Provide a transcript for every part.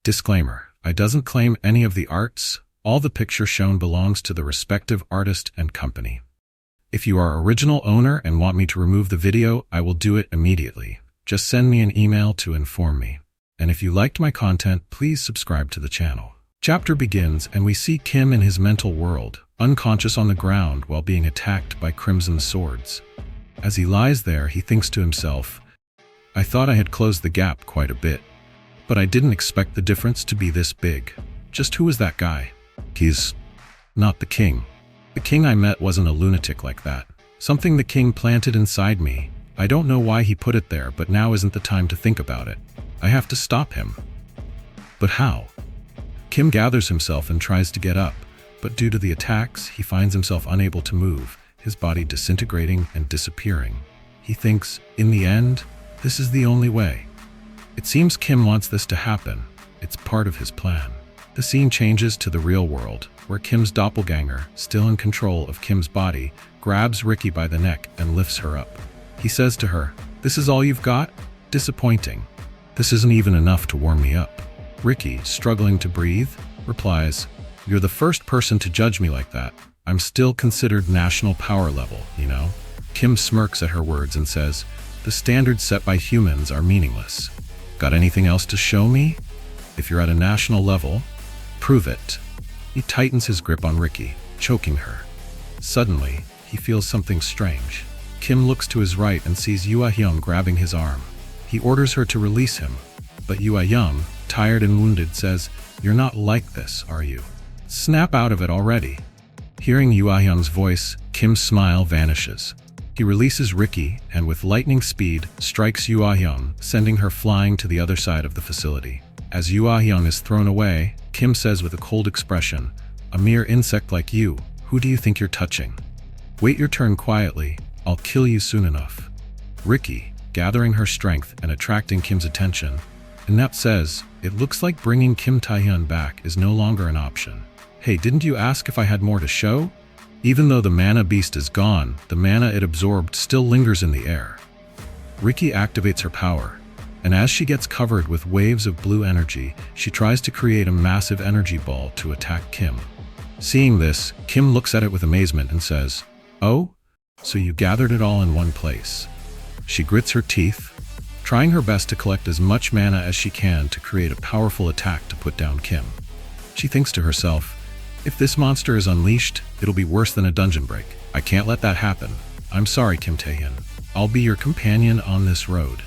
Disclaimer: I doesn't claim any of the arts. All the picture shown belongs to the respective artist and company. If you are original owner and want me to remove the video, I will do it immediately. Just send me an email to inform me. And if you liked my content, please subscribe to the channel. Chapter begins and we see Kim in his mental world, unconscious on the ground while being attacked by crimson swords. As he lies there, he thinks to himself, I thought I had closed the gap quite a bit, but I didn't expect the difference to be this big. Just who is that guy? He's not the king. The king I met wasn't a lunatic like that. Something the king planted inside me. I don't know why he put it there, but now isn't the time to think about it. I have to stop him. But how? Kim gathers himself and tries to get up, but due to the attacks, he finds himself unable to move, his body disintegrating and disappearing. He thinks, in the end, this is the only way. It seems Kim wants this to happen. It's part of his plan. The scene changes to the real world, where Kim's doppelganger, still in control of Kim's body, grabs Ricky by the neck and lifts her up. He says to her, "This is all you've got? Disappointing. This isn't even enough to warm me up." Ricky, struggling to breathe, replies, "You're the first person to judge me like that. I'm still considered national power level, you know?" Kim smirks at her words and says, "The standards set by humans are meaningless. Got anything else to show me? If you're at a national level, prove it." He tightens his grip on Ricky, choking her. Suddenly, he feels something strange. Kim looks to his right and sees Yoshikawa grabbing his arm. He orders her to release him, but Yoshikawa, tired and wounded, says, "You're not like this, are you? Snap out of it already." Hearing Yoshikawa's voice, Kim's smile vanishes. He releases Ricky and with lightning speed strikes Yoshikawa, sending her flying to the other side of the facility. As Yoshikawa is thrown away, Kim says with a cold expression, "A mere insect like you, who do you think you're touching? Wait your turn quietly, I'll kill you soon enough." Ricky, gathering her strength and attracting Kim's attention, Inept says, "It looks like bringing Kim Taehyun back is no longer an option. Hey, didn't you ask if I had more to show?" Even though the mana beast is gone, the mana it absorbed still lingers in the air. Ricky activates her power, and as she gets covered with waves of blue energy, she tries to create a massive energy ball to attack Kim. Seeing this, Kim looks at it with amazement and says, "Oh, so you gathered it all in one place." She grits her teeth, trying her best to collect as much mana as she can to create a powerful attack to put down Kim. She thinks to herself, "If this monster is unleashed, it'll be worse than a dungeon break. I can't let that happen. I'm sorry, Kim Taehyun. I'll be your companion on this road."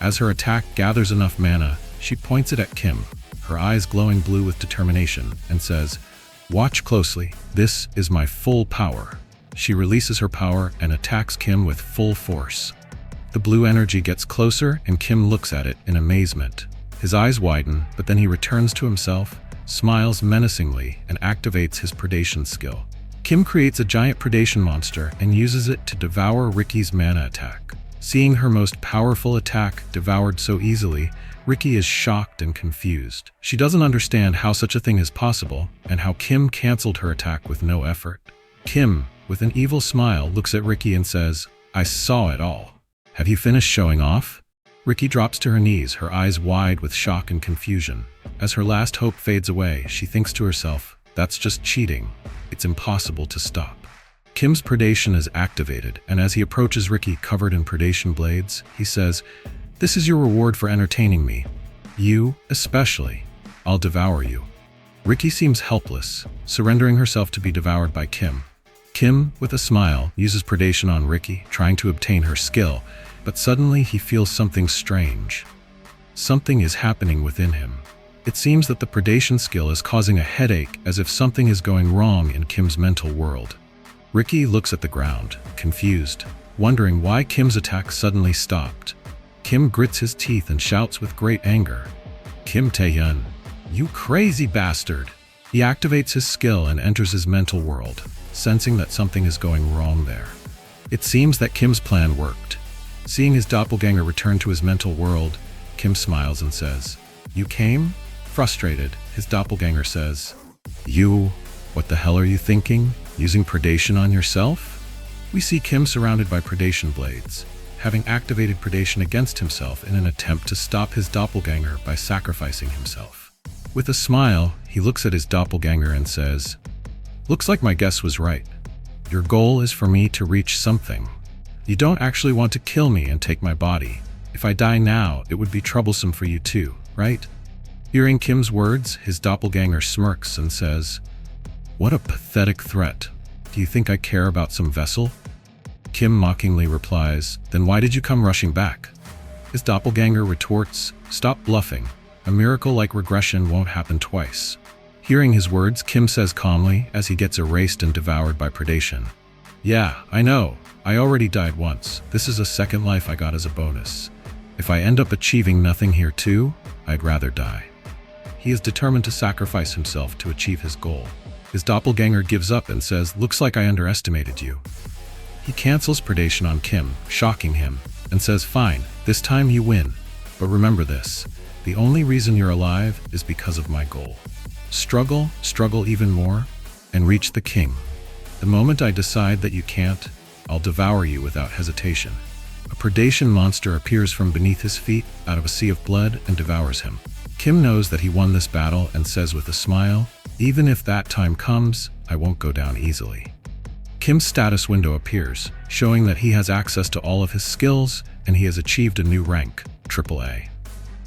As her attack gathers enough mana, she points it at Kim, her eyes glowing blue with determination, and says, "Watch closely. This is my full power." She releases her power and attacks Kim with full force. The blue energy gets closer and Kim looks at it in amazement. His eyes widen, but then he returns to himself, smiles menacingly, and activates his predation skill. Kim creates a giant predation monster and uses it to devour Ricky's mana attack. Seeing her most powerful attack devoured so easily, Ricky is shocked and confused. She doesn't understand how such a thing is possible and how Kim canceled her attack with no effort. Kim, with an evil smile, looks at Ricky and says, "I saw it all. Have you finished showing off?" Ricky drops to her knees, her eyes wide with shock and confusion. As her last hope fades away, she thinks to herself, "That's just cheating. It's impossible to stop." Kim's predation is activated, and as he approaches Ricky covered in predation blades, he says, "This is your reward for entertaining me. You, especially. I'll devour you." Ricky seems helpless, surrendering herself to be devoured by Kim. Kim, with a smile, uses predation on Ricky, trying to obtain her skill, but suddenly he feels something strange. Something is happening within him. It seems that the predation skill is causing a headache, as if something is going wrong in Kim's mental world. Ricky looks at the ground, confused, wondering why Kim's attack suddenly stopped. Kim grits his teeth and shouts with great anger, "Kim Taehyun, you crazy bastard!" He activates his skill and enters his mental world, sensing that something is going wrong there. It seems that Kim's plan worked. Seeing his doppelganger return to his mental world, Kim smiles and says, "You came?" Frustrated, his doppelganger says, "You, what the hell are you thinking? Using predation on yourself?" We see Kim surrounded by predation blades, having activated predation against himself in an attempt to stop his doppelganger by sacrificing himself. With a smile, he looks at his doppelganger and says, "Looks like my guess was right. Your goal is for me to reach something. You don't actually want to kill me and take my body. If I die now, it would be troublesome for you too, right?" Hearing Kim's words, his doppelganger smirks and says, "What a pathetic threat. Do you think I care about some vessel?" Kim mockingly replies, "Then why did you come rushing back?" His doppelganger retorts, "Stop bluffing. A miracle like regression won't happen twice." Hearing his words, Kim says calmly as he gets erased and devoured by predation, "Yeah, I know. I already died once. This is a second life I got as a bonus. If I end up achieving nothing here too, I'd rather die." He is determined to sacrifice himself to achieve his goal. His doppelganger gives up and says, "Looks like I underestimated you." He cancels predation on Kim, shocking him, and says, "Fine, this time you win. But remember this, the only reason you're alive is because of my goal. Struggle, struggle even more, and reach the king. The moment I decide that you can't, I'll devour you without hesitation." A predation monster appears from beneath his feet, out of a sea of blood, and devours him. Kim knows that he won this battle and says with a smile, "Even if that time comes, I won't go down easily." Kim's status window appears, showing that he has access to all of his skills and he has achieved a new rank, AAA.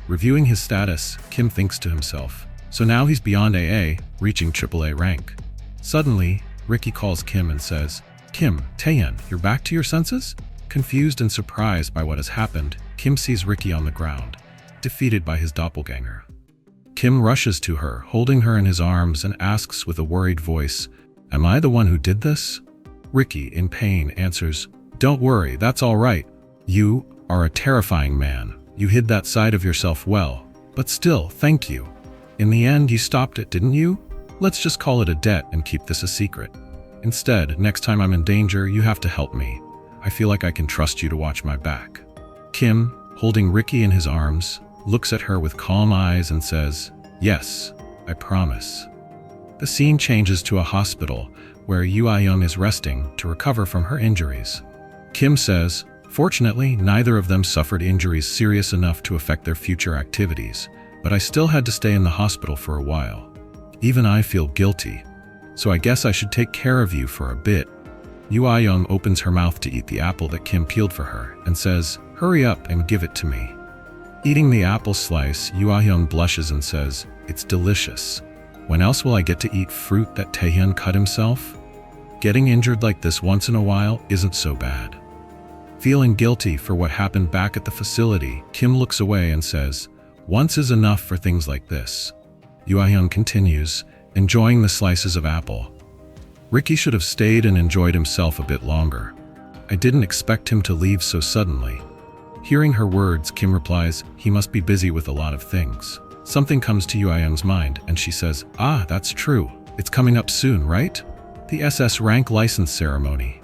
Reviewing his status, Kim thinks to himself, so now he's beyond AA, reaching AAA rank. Suddenly, Ricky calls Kim and says, "Kim Taehyun, you're back to your senses?" Confused and surprised by what has happened, Kim sees Ricky on the ground, defeated by his doppelganger. Kim rushes to her, holding her in his arms, and asks with a worried voice, "Am I the one who did this?" Ricky, in pain, answers, "Don't worry, that's all right. You are a terrifying man. You hid that side of yourself well. But still, thank you. In the end, you stopped it, didn't you? Let's just call it a debt and keep this a secret. Instead, next time I'm in danger, you have to help me. I feel like I can trust you to watch my back." Kim, holding Ricky in his arms, looks at her with calm eyes and says, "Yes, I promise." The scene changes to a hospital where Young is resting to recover from her injuries. Kim says, "Fortunately, neither of them suffered injuries serious enough to affect their future activities, but I still had to stay in the hospital for a while. Even I feel guilty, so I guess I should take care of you for a bit." Young opens her mouth to eat the apple that Kim peeled for her and says, "Hurry up and give it to me." Eating the apple slice, Young blushes and says, "It's delicious. When else will I get to eat fruit that Taehyun cut himself? Getting injured like this once in a while isn't so bad." Feeling guilty for what happened back at the facility, Kim looks away and says, "Once is enough for things like this." Young continues, enjoying the slices of apple. Ricky should have stayed and enjoyed himself a bit longer. I didn't expect him to leave so suddenly. Hearing her words, Kim replies, "He must be busy with a lot of things." Something comes to Young's mind and she says, "Ah, that's true. It's coming up soon, right? The SS rank license ceremony.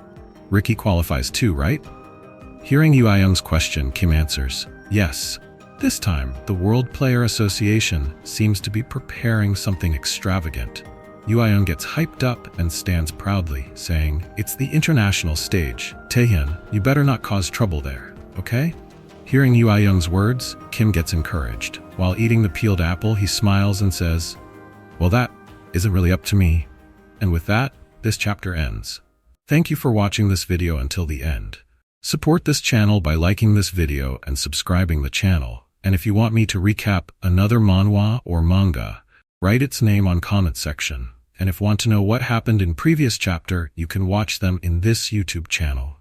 Ricky qualifies too, right?" Hearing Young's question, Kim answers, "Yes. This time, the World Player Association seems to be preparing something extravagant." Young gets hyped up and stands proudly, saying, "It's the international stage. Taehyun, you better not cause trouble there, okay?" Hearing Young's words, Kim gets encouraged. While eating the peeled apple, he smiles and says, "Well, that isn't really up to me." And with that, this chapter ends. Thank you for watching this video until the end. Support this channel by liking this video and subscribing the channel. And if you want me to recap another manhwa or manga, write its name on comment section. And if want to know what happened in previous chapter, you can watch them in this YouTube channel.